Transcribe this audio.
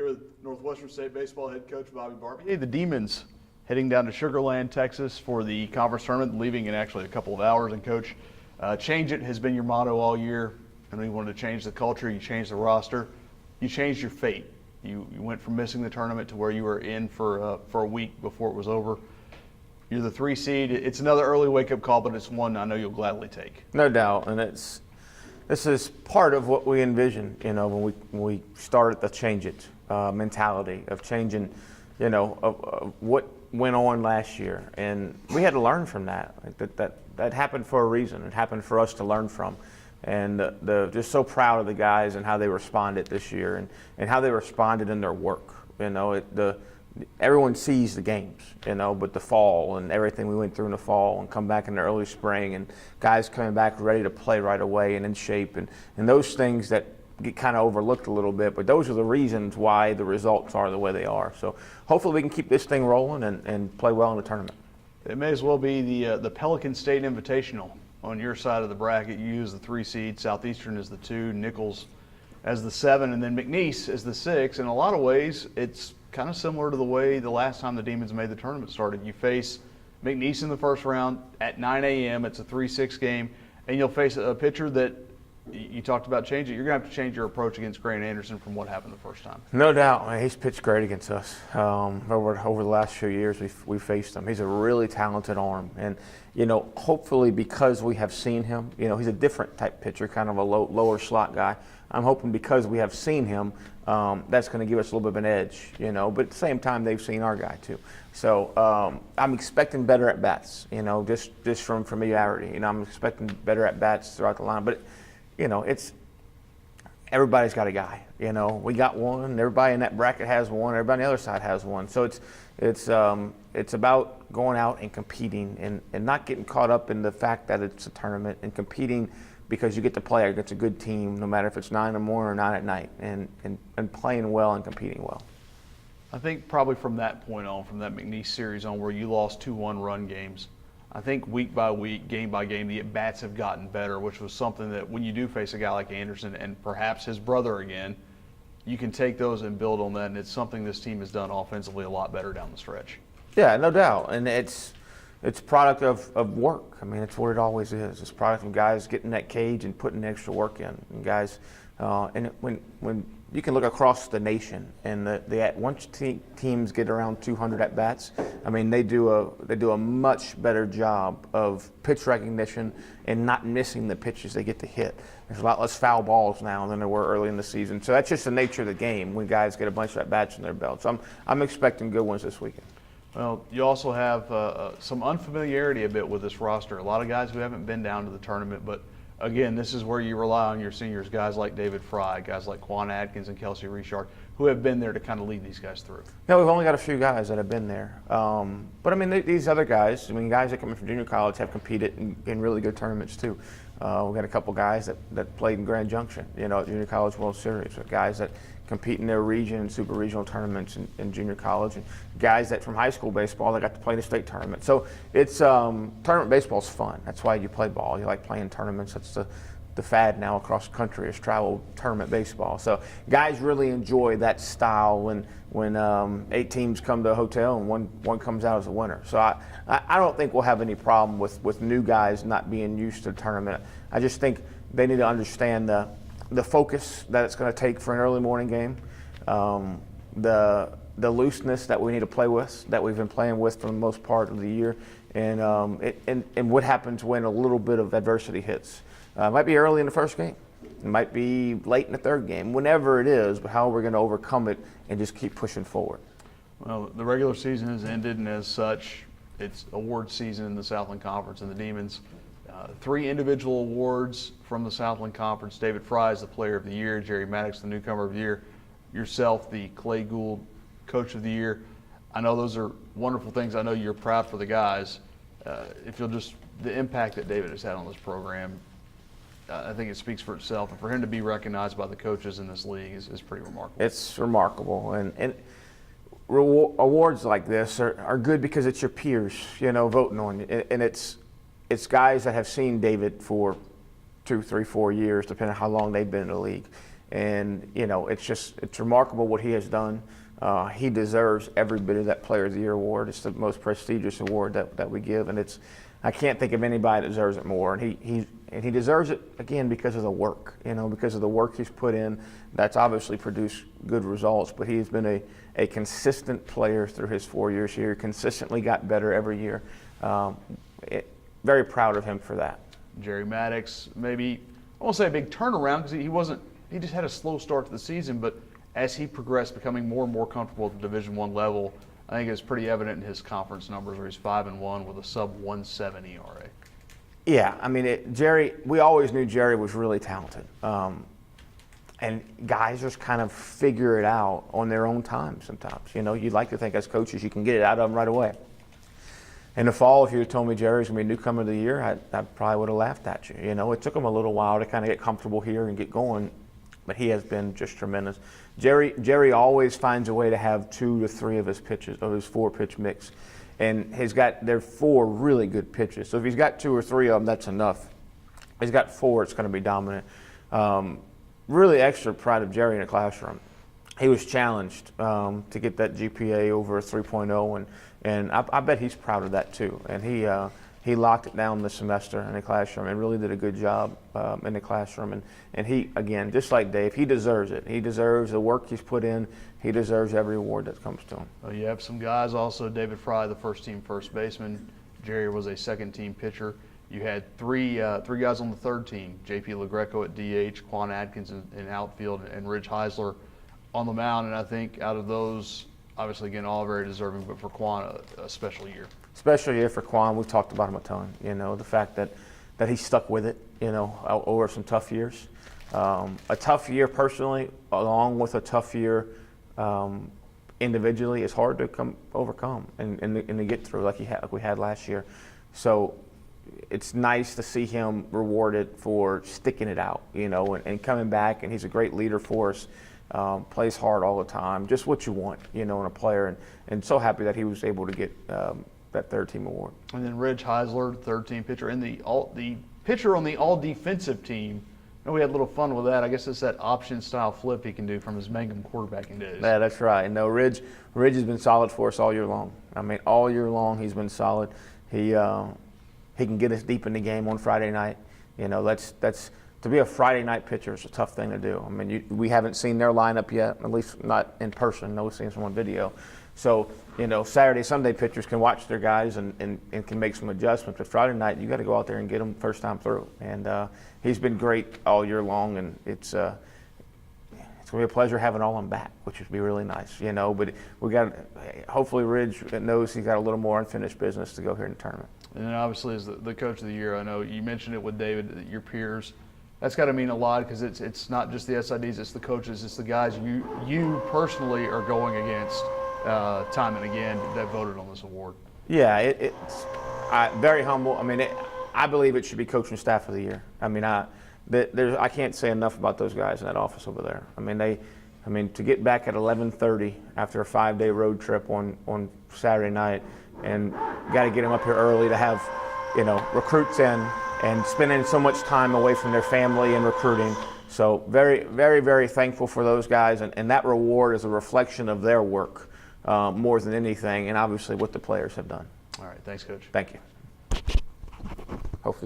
Here with Northwestern State Baseball head coach Bobby Barbier. Hey, the Demons heading down to Sugar Land, Texas for the conference tournament, leaving in actually a couple of hours. And Coach, change it has been your motto all year. I know you wanted to change the culture, you changed the roster, you changed your fate. You went from missing the tournament to where you were in for a week before it was over. You're the 3 seed. It's another early wake-up call, but it's one I know you'll gladly take. No doubt, and this is part of what we envisioned, when we started the change it mentality of changing, of what went on last year, and we had to learn from that. That happened for a reason. It happened for us to learn from, and just so proud of the guys and how they responded this year, and how they responded in their work. Everyone sees the games, but the fall and everything we went through in the fall and come back in the early spring and guys coming back ready to play right away and in shape and those things that get kind of overlooked a little bit, but those are the reasons why the results are the way they are. So hopefully we can keep this thing rolling and play well in the tournament. It may as well be the Pelican State Invitational on your side of the bracket. You use the 3 seed, Southeastern is the 2, Nichols as the 7, and then McNeese as the 6. In a lot of ways, it's kind of similar to the way the last time the Demons made the tournament started. You face McNeese in the first round at 9 a.m. It's a 3-6 game, and you'll face a pitcher that you talked about changing. You're going to have to change your approach against Grant Anderson from what happened the first time. No doubt. He's pitched great against us. Over the last few years, we've faced him. He's a really talented arm. And, hopefully because we have seen him, he's a different type pitcher, kind of a lower slot guy. I'm hoping because we have seen him, that's going to give us a little bit of an edge, But at the same time, they've seen our guy too. So I'm expecting better at bats, just from familiarity. I'm expecting better at bats throughout the line. But it's everybody's got a guy. We got one. Everybody in that bracket has one. Everybody on the other side has one. So it's about going out and competing and not getting caught up in the fact that it's a tournament and competing because you get to play against a good team, no matter if it's 9 in the morning or 9 at night, and playing well and competing well. I think probably from that point on, from that McNeese series on where you lost 2-1 run games, I think week by week, game by game, the at-bats have gotten better, which was something that when you do face a guy like Anderson and perhaps his brother again, you can take those and build on that, and it's something this team has done offensively a lot better down the stretch. Yeah, no doubt, and it's a product of work. I mean, it's what it always is. It's a product of guys getting that cage and putting extra work in, and guys, and when you can look across the nation, and once teams get around 200 at bats, I mean they do a much better job of pitch recognition and not missing the pitches they get to hit. There's a lot less foul balls now than there were early in the season. So that's just the nature of the game when guys get a bunch of at bats in their belt. So I'm expecting good ones this weekend. Well, you also have some unfamiliarity a bit with this roster. A lot of guys who haven't been down to the tournament, but again, this is where you rely on your seniors, guys like David Fry, guys like Quan Atkins and Kelsey Richard, who have been there to kind of lead these guys through. Yeah, we've only got a few guys that have been there. But, I mean, these other guys, guys that come in from junior college have competed in really good tournaments, too. We've got a couple guys that played in Grand Junction, at Junior College World Series, guys that compete in their region and super regional tournaments in junior college, and guys that from high school baseball that got to play in a state tournament. So it's tournament baseball's fun. That's why you play ball. You like playing tournaments. That's the fad now across the country is travel tournament baseball. So guys really enjoy that style when 8 teams come to a hotel and one comes out as a winner. So I don't think we'll have any problem with new guys not being used to the tournament. I just think they need to understand the focus that it's going to take for an early morning game, the looseness that we need to play with, that we've been playing with for the most part of the year, and what happens when a little bit of adversity hits. It might be early in the first game. It might be late in the third game. Whenever it is, but how we're going to overcome it and just keep pushing forward. Well, the regular season has ended, and as such, it's award season in the Southland Conference, and the Demons 3 individual awards from the Southland Conference. David Fry is the Player of the Year, Jerry Maddox the Newcomer of the Year, yourself the Clay Gould Coach of the Year. I know those are wonderful things. I know you're proud for the guys. If you'll just, the impact that David has had on this program, I think it speaks for itself. And for him to be recognized by the coaches in this league is pretty remarkable. It's remarkable. And awards like this are good because it's your peers, voting on you. And it's guys that have seen David for 2, 3, 4 years, depending on how long they've been in the league. And, you know, it's remarkable what he has done. He deserves every bit of that Player of the Year award. It's the most prestigious award that we give, and I can't think of anybody that deserves it more. And he deserves it, again, because of the work, you know, because of the work he's put in. That's obviously produced good results, but he's been a consistent player through his 4 years here, consistently got better every year. Very proud of him for that. Jerry Maddox, maybe, I won't say a big turnaround because he just had a slow start to the season, but as he progressed, becoming more and more comfortable at the Division I level, I think it's pretty evident in his conference numbers where he's 5-1 with a sub-1.7 ERA. Yeah, I mean, Jerry, we always knew Jerry was really talented. And guys just kind of figure it out on their own time sometimes. You know, you'd like to think as coaches you can get it out of them right away. In the fall, if you had told me Jerry's going to be newcomer of the year, I probably would have laughed at you. You know, it took him a little while to kind of get comfortable here and get going, but he has been just tremendous. Jerry always finds a way to have 2 to 3 of his pitches, of his 4-pitch mix. And they're 4 really good pitches. So if he's got 2 or 3 of them, that's enough. If he's got 4, it's going to be dominant. Really extra proud of Jerry in the classroom. He was challenged to get that GPA over a 3.0, and I bet he's proud of that too. And he locked it down this semester in the classroom and really did a good job in the classroom. And he, again, just like Dave, he deserves it. He deserves the work he's put in. He deserves every award that comes to him. Well, you have some guys also. David Fry, the first-team first baseman. Jerry was a second-team pitcher. You had three guys on the third team: J.P. LaGreco at DH, Quan Atkins in outfield, and Ridge Heisler on the mound. And I think out of those, obviously, again, all very deserving, but for Quan, a special year. Special year for Quan. We've talked about him a ton. You know, the fact that he stuck with it, you know, over some tough years. A tough year personally, along with a tough year individually, is hard to overcome and to get through like we had last year. So it's nice to see him rewarded for sticking it out, you know, and coming back. And he's a great leader for us. Plays hard all the time, just what you want, you know, in a player. And so happy that he was able to get that third-team award. And then Ridge Heisler, third-team pitcher, and the pitcher on the all-defensive team. I know we had a little fun with that. I guess it's that option-style flip he can do from his Mangum quarterbacking days. Yeah, that's right. No, Ridge has been solid for us all year long. I mean, all year long he's been solid. He can get us deep in the game on Friday night. You know, that's to be a Friday night pitcher is a tough thing to do. I mean, we haven't seen their lineup yet, at least not in person. No, we've seen some on video. So, you know, Saturday, Sunday pitchers can watch their guys and can make some adjustments. But Friday night, you got to go out there and get them first time through. And he's been great all year long, and it's going to be a pleasure having all of them back, which would be really nice, you know. But hopefully Ridge knows he's got a little more unfinished business to go here in the tournament. And then obviously as the coach of the year, I know you mentioned it with David, your peers. That's got to mean a lot because it's not just the SIDs, it's the coaches, it's the guys you personally are going against time and again that voted on this award. Yeah, it's very humble. I mean, I believe it should be coaching staff of the year. I mean, I can't say enough about those guys in that office over there. I mean, to get back at 11:30 after a 5-day road trip on Saturday night, and got to get them up here early to have, you know, recruits in and spending so much time away from their family and recruiting. So very, very, very thankful for those guys, and that reward is a reflection of their work more than anything, and obviously what the players have done. All right, thanks, Coach. Thank you. Hopefully.